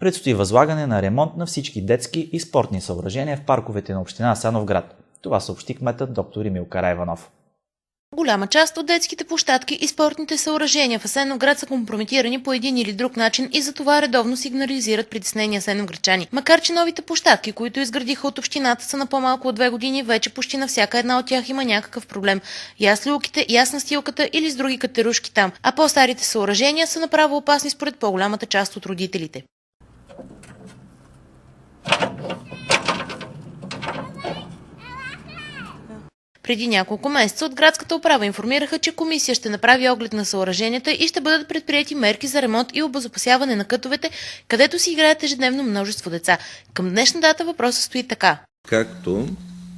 Предстои възлагане на ремонт на всички детски и спортни съоръжения в парковете на община Асеновград. Това съобщи кметът доктор Емил Караиванов. Голяма част от детските площадки и спортните съоръжения в Асеновград са компрометирани по един или друг начин и за това редовно сигнализират притеснени асеновградчани. Макар че новите площадки, които изградиха от общината, са на по-малко от 2 години, вече почти на всяка една от тях има някакъв проблем. Яслилките, настилката или с други катерушки там, а по-старите съоръжения са направо опасни според по-голямата част от родителите. Преди няколко месеца от градската управа информираха, че комисия ще направи оглед на съоръженията и ще бъдат предприети мерки за ремонт и обезопасяване на кътовете, където си играят ежедневно множество деца. Към днешна дата въпросът стои така. Както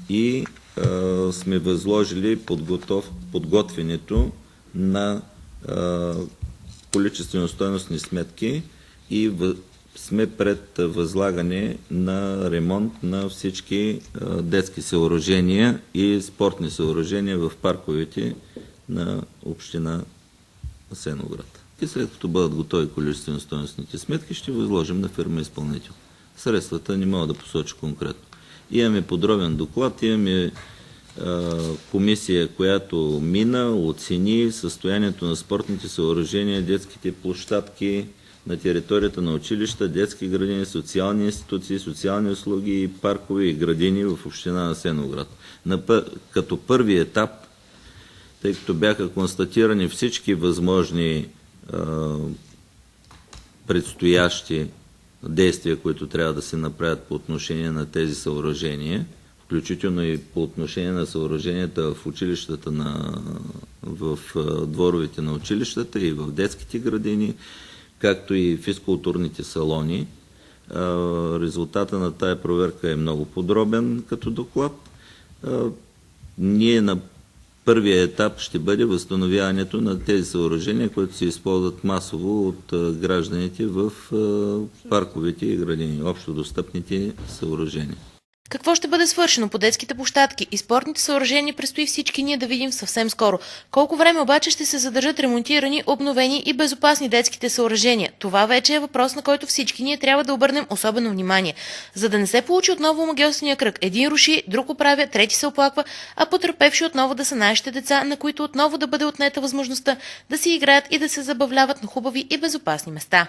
и сме възложили подготвянето на количествено-стойностни сметки и сме пред възлагане на ремонт на всички детски съоръжения и спортни съоръжения в парковете на община Асеновград. И след като бъдат готови количествено-стойностните сметки, ще възложим на фирма изпълнител. Средствата не мога да посоча конкретно. Имаме подробен доклад, имаме комисия, която оцени състоянието на спортните съоръжения, детските площадки на територията на училища, детски градини, социални институции, социални услуги, паркове и градини в община Асеновград. Като първи етап, тъй като бяха констатирани всички възможни предстоящи действия, които трябва да се направят по отношение на тези съоръжения, включително и по отношение на съоръженията в училищата, в дворовете на училищата и в детските градини, както и физкултурните салони. Резултата на тая проверка е много подробен като доклад. Ние на първия етап ще бъде възстановяването на тези съоръжения, които се използват масово от гражданите в парковете и градини, общо достъпните съоръжения. Какво ще бъде свършено по детските площадки и спортните съоръжения, предстои всички ние да видим съвсем скоро. Колко време обаче ще се задържат ремонтирани, обновени и безопасни детските съоръжения? Това вече е въпрос, на който всички ние трябва да обърнем особено внимание. За да не се получи отново омагьосания кръг. Един руши, друг оправя, трети се оплаква, а потърпевши отново да са нашите деца, на които отново да бъде отнета възможността да си играят и да се забавляват на хубави и безопасни места.